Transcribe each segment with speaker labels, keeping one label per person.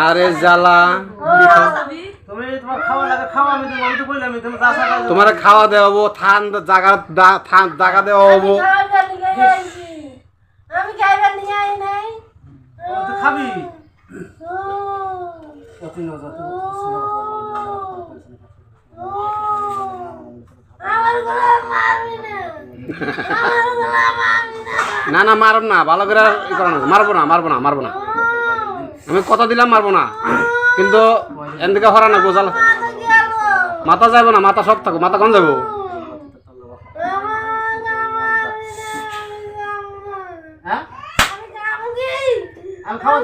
Speaker 1: আরে জ্বালা তোমার খাওয়া দেওয়া হবো ঠান্ডা জায়গা দেওয়া হবো
Speaker 2: আমি খাইবার নিয়ে আই নাই
Speaker 3: খাবি
Speaker 1: না না মারব না ভালো করে মারবো না আমি কথা দিলাম মারবো না কিন্তু এদিকে হরা না গোজাল মাথা যাবো না মাথা সব থাকো মাথা কম যাবো
Speaker 3: আমি খাওয়া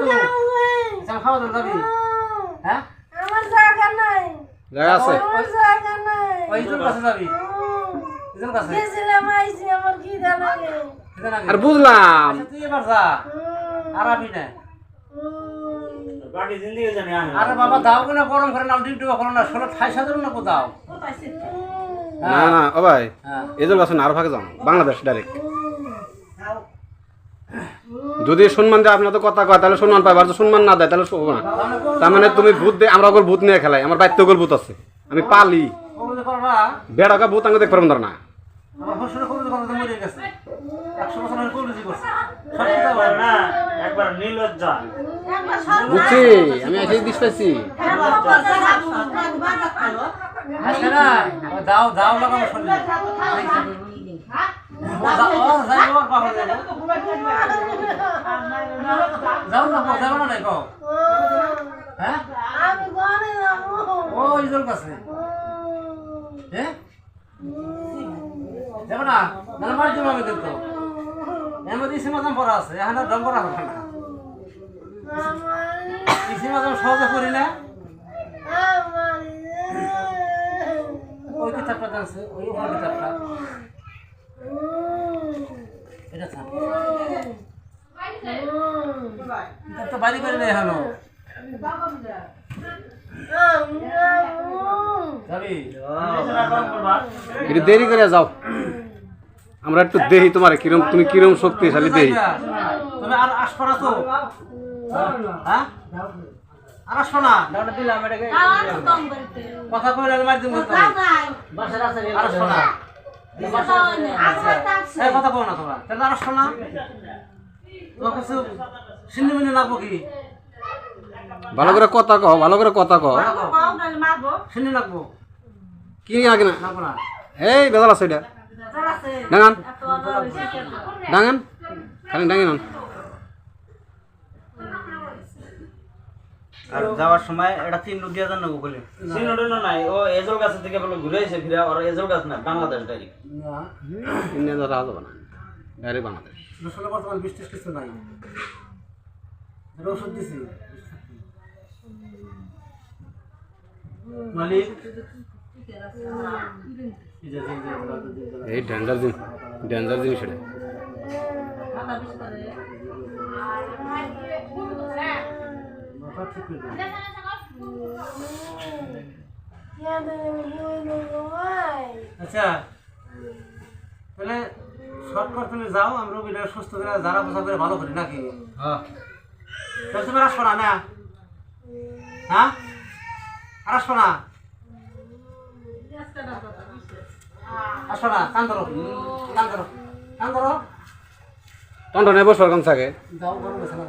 Speaker 3: দেবো যাবি হ্যাঁ
Speaker 2: আমার জায়গা নাই
Speaker 1: জায়গা আছে
Speaker 2: আমার জায়গা নাই
Speaker 3: ওই তোর কাছে যাবি তোর কাছে
Speaker 2: গেছিলাম আইছি আমার কি লাগে
Speaker 1: আর বুঝলাম
Speaker 3: তুই এবার যা আর আবি না
Speaker 4: বাকি জিন্দেগি জানি
Speaker 3: আরে বাবা দাও না গরম করে নাও ডিউটি করো না 16,000 না কোথাও
Speaker 1: না না ও ভাই
Speaker 3: হ্যাঁ
Speaker 1: এজল আছে না আরো ফাঁকে যাও বাংলাদেশ ডাইরেক্ট যদি সম্মান দেয় আপনার তো কথা কয় তাহলে সম্মান পাইবার তো সম্মান না দেয় তাহলে শোভো না তার মানে তুমি ভূত দিয়ে আমরা ওগুলো ভূত নিয়ে খেলাই আমার বাড়িতে ওগুলো ভূত আছে আমি পালি
Speaker 3: কবুল করবা
Speaker 1: বেড়াকা ভূত আমাকে দেখতে পারবেন না
Speaker 3: আমার হসুর কবুল করতে মরে গেছে 100 বছর হয়ে কবুল করছে
Speaker 4: একবার না একবার নির্লজ্জা
Speaker 1: বুঝছি আমি এসে দিস পাইছি
Speaker 3: আচ্ছা না দাও দাও লাগানো শুনলে যাও না যাও না নাই কো হ্যাঁ
Speaker 2: আমি গনে যাবো
Speaker 3: ও ইজল কাছে হ্যাঁ যাও না না মার দিও আমি কিন্তু এমনি সীমাদাম পড়া আছে এখানে দম করা হবে না সীমাদাম সহজে করি না ওই কিতাবটা জানছে ওই উপর কিতাবটা এটা থাক তো বাড়ি করে নেই হলো যাবি
Speaker 1: একটু দেরি করে যাও আমরা একটু দেখি তোমার কিরম তুমি কিরম শক্তিশালী দেখি
Speaker 3: তুমি আর আসছো না তো হ্যাঁ আর আসছো না কথা কইলে মার দিন আর আসছো না এই কথা কও না তোমরা তাহলে আর আসছো না তোমার কাছে সিন্নি মিনি লাগবো কি
Speaker 1: ভালো করে কথা কও ভালো করে কথা কও
Speaker 3: সিন্নি লাগবো
Speaker 1: কি লাগে না
Speaker 3: লাগবো না
Speaker 1: এই বেজাল আছে এটা ডাঙান ডাঙান খালি ডাঙান
Speaker 5: আর যাওয়ার সময় এটা 3 রুটিয়া দেন না বলে
Speaker 4: সিনোডেনো নাই ও এজল গাছ থেকে বলে ঘুরে এসে ফিরে আর এজল গাছ না বাংলাদেশ ডাইরেক্ট
Speaker 1: ইন্ডিয়া ধরা যাবে না ডাইরেক্ট বাংলাদেশ
Speaker 3: আসলে বর্তমান বৃষ্টি কিছু নাই ওষুধ দিছি মালিক
Speaker 1: এই ডেঞ্জার জিনিস এটা
Speaker 3: ঠিক করে দাও আচ্ছা তাহলে শর্টকাট তুমি যাও আমি রোগীটা সুস্থ করে যারা পোষা করে ভালো করি নাকি
Speaker 5: হ্যাঁ
Speaker 3: তাহলে তুমি আসবো না না হ্যাঁ আর আসবো না আসবো না কান ধরো
Speaker 1: টন্টনে বসবার কোন থাকে
Speaker 3: যাও গরম গেছে না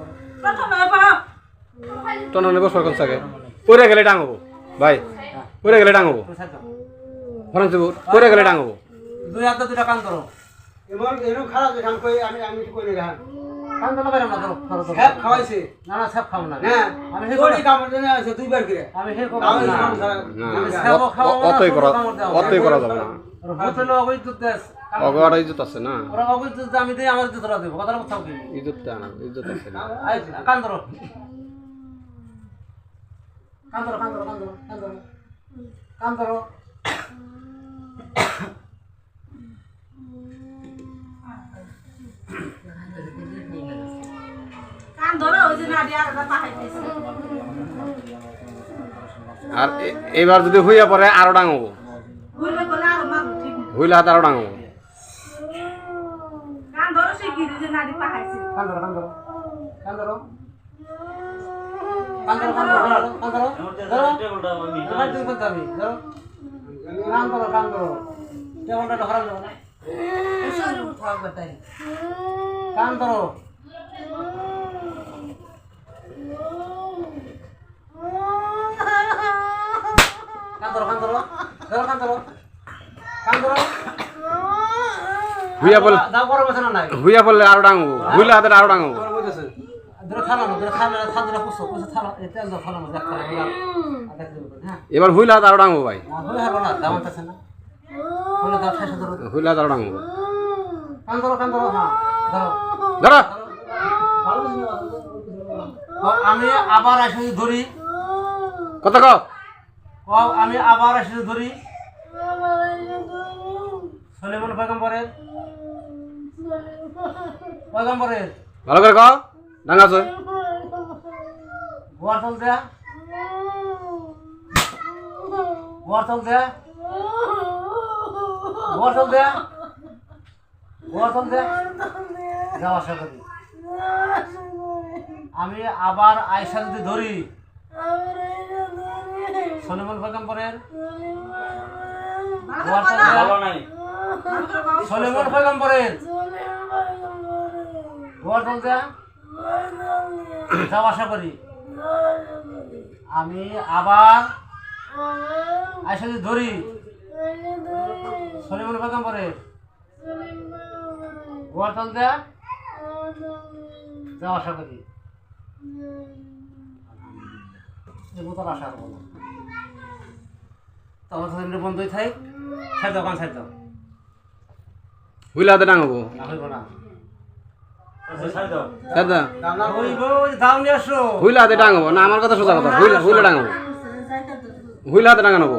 Speaker 3: করো
Speaker 1: টন্টনে বসবার কোন থাকে পরে গেলে ডাঙবো ভাই পরে গেলে ডাঙবো ফরান্সিপুর পরে গেলে ডাঙবো
Speaker 3: 2 হাতে 2টা কান ধরো
Speaker 5: এমন এরকম খারাপ দেখান কই আমি কই দেখান
Speaker 3: কান ধরো বাইরে না ধরো ধরো
Speaker 5: হ্যাঁ খাওয়াইছে
Speaker 3: না না সব খাও না
Speaker 5: না
Speaker 3: আমি হে
Speaker 5: তোরই কামড় দেনে আছে দুইবার করে
Speaker 3: আমি হে
Speaker 5: আমি
Speaker 3: না
Speaker 1: অতই করা যাবে না
Speaker 3: হোটেলে অবৈধ দেশ
Speaker 1: অগর ইজ্জত আছে না
Speaker 3: ওরা অবৈধ আমি দিই আমার দিতে দেবো কথাটা কোথাও কি
Speaker 1: ইজ্জতটা না ইজ্জত আছে না
Speaker 3: কান ধরো কান ধরো
Speaker 1: আর এবার যদি হইয়া পরে আরো ডাঙবো হইলে হাত আরো ডাঙবো
Speaker 3: কান ধরো কান ধরো
Speaker 4: টেবিলটা আমি
Speaker 3: কান ধরো
Speaker 1: হুইয়া বল
Speaker 3: দাও গরম আছে না নাই
Speaker 1: হুইয়া বললে আরো ডাঙবো হুইলা হাতে আরো ডাঙবো
Speaker 3: ধরে থালা না ধরে থালা থালা পুষো পুষো থালা এই তেল দাও থালা মধ্যে একটা আদা দেব হ্যাঁ
Speaker 1: এবার হুইলা হাতে আরো ডাঙবো ভাই
Speaker 3: হয়ে হবে না দাম আছে না হলে দাও শেষ ধরো
Speaker 1: হুইলা হাতে আরো ডাঙবো
Speaker 3: কান ধরো হ্যাঁ ধরো
Speaker 1: ধরো
Speaker 3: আমি আবার আসি ধরি
Speaker 1: কত কও
Speaker 3: আমি আবার আসি ধরি সলেমান পয়গম্বরের
Speaker 1: ভালো করে কও ডাঙা আছে
Speaker 3: গোয়ার চল দেয়া গোয়ার চল দেয়া গোয়ার চল দেয়া গোয়ার চল দেয়া যাও আশা করি আমি আবার আয়সা যদি ধরি সলেমান পয়গম্বরের গোয়ার চল দেয়া
Speaker 4: ভালো নাই
Speaker 3: সলেমান পয়গম্বরের গোয়ার চল দেয়া যাও আশা করি আমি আবার আয়সা যদি ধরি সলেমান পয়গম্বরের গোয়ার চল দেয়া যাও আশা করি বোতল আশা করবো না তখন তো বন্ধই থাই ছাড় দাও কান ছাড় দাও
Speaker 1: হুইলা হাতে ডাঙবো
Speaker 3: না হইব না
Speaker 4: ছাড় দাও
Speaker 1: দাদা
Speaker 3: হইব দাও নিয়ে আসো
Speaker 1: হুইলা হাতে ডাঙবো না আমার কথা সোজা কথা হুইলা ডাঙবো হুইলা হাতে ডাঙা নেবো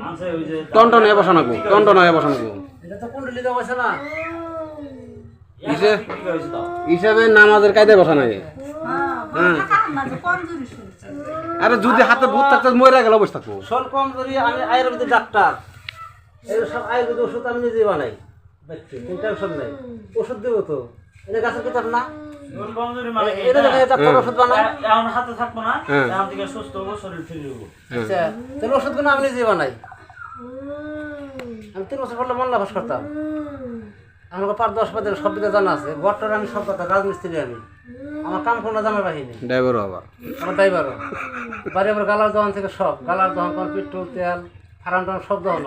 Speaker 4: আনছে ওই যে
Speaker 1: টনটন হয়ে বসানো টনটন হয়ে বসানো
Speaker 3: এটা তো কুণ্ডলি দেওয়া আছে না
Speaker 1: ইসে
Speaker 4: কি কইছ দাও
Speaker 1: হিসাবে নামাজের কায়দায় বসানো হ্যাঁ আরে যদি হাতে ভূত থাকতে মরে গেল বসে থাকবো
Speaker 3: শোন কম ধরি আমি আয়ুর্বেদিক ডাক্তার এই সব আয়ুর্বেদিক ওষুধ আমি নিজেই বানাই দেখছি কোনো টেনশন নেই ওষুধ দেবো তো এটা গাছের কিতাব না
Speaker 4: কোন বন্ধুরি মানে
Speaker 3: এটা দেখে ডাক্তার ওষুধ বানায়
Speaker 4: এখন হাতে থাকবো না
Speaker 1: হ্যাঁ।
Speaker 4: এখন থেকে সুস্থ হবো শরীর ফিরে হবো
Speaker 3: আচ্ছা তাহলে ওষুধগুলো আমি নিজেই বানাই আমি 3 বছর পড়লে মোল্লা ভাস করতাম আমার 5-10 পদের সব দিকে জানা আছে বট্টর আমি সব কথা রাজমিস্ত্রি আমি আমার কাম কোনো জানা বাহিনী
Speaker 1: ড্রাইভারও আবার
Speaker 3: আমার ড্রাইভারও বাড়ি আমার গালার দোকান থেকে সব গালার দোকান কোন পেট্রোল তেল ফার্ম টার্ম সব দোকান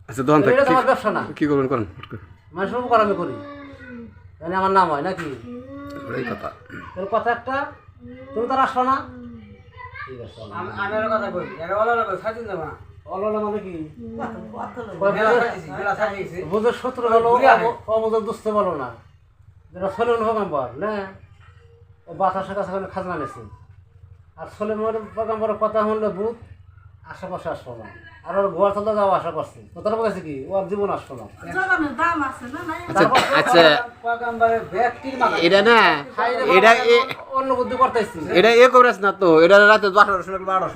Speaker 1: আচ্ছা দোকান
Speaker 3: এটা তো আমার ব্যবসা না
Speaker 1: কি করবেন করেন
Speaker 3: মানুষ উপকার আমি করি মানে আমার নাম হয় নাকি
Speaker 1: এই কথা
Speaker 3: তোর কথা একটা তুমি তো আর আসো না ঠিক আছে
Speaker 5: আমি আর কথা কই এর ওলা কই সাজিন যাবা
Speaker 3: অললা মানে কি
Speaker 5: মেলা সাজিয়েছি
Speaker 3: বুঝে শত্রু হলো অবুঝে দুস্থ বলো না যেটা সলেমন পয়গম্বর না ও বাতাসের কাছে খাজনা নিয়েছে আর সলেমন পয়গম্বরের কথা শুনলে বুধ আশেপাশে আসবো না আর ওর গোয়ার চলতে যাওয়া আশা করছে কথাটা বলেছে কি ওর জীবন আসবো না
Speaker 1: আচ্ছা আচ্ছা
Speaker 5: পয়গম্বরের ব্যক্তির মাথা
Speaker 1: এটা না এটা
Speaker 3: অন্য বুদ্ধি করতেছি
Speaker 1: এটা এ করেছ না তো এটা রাতে 12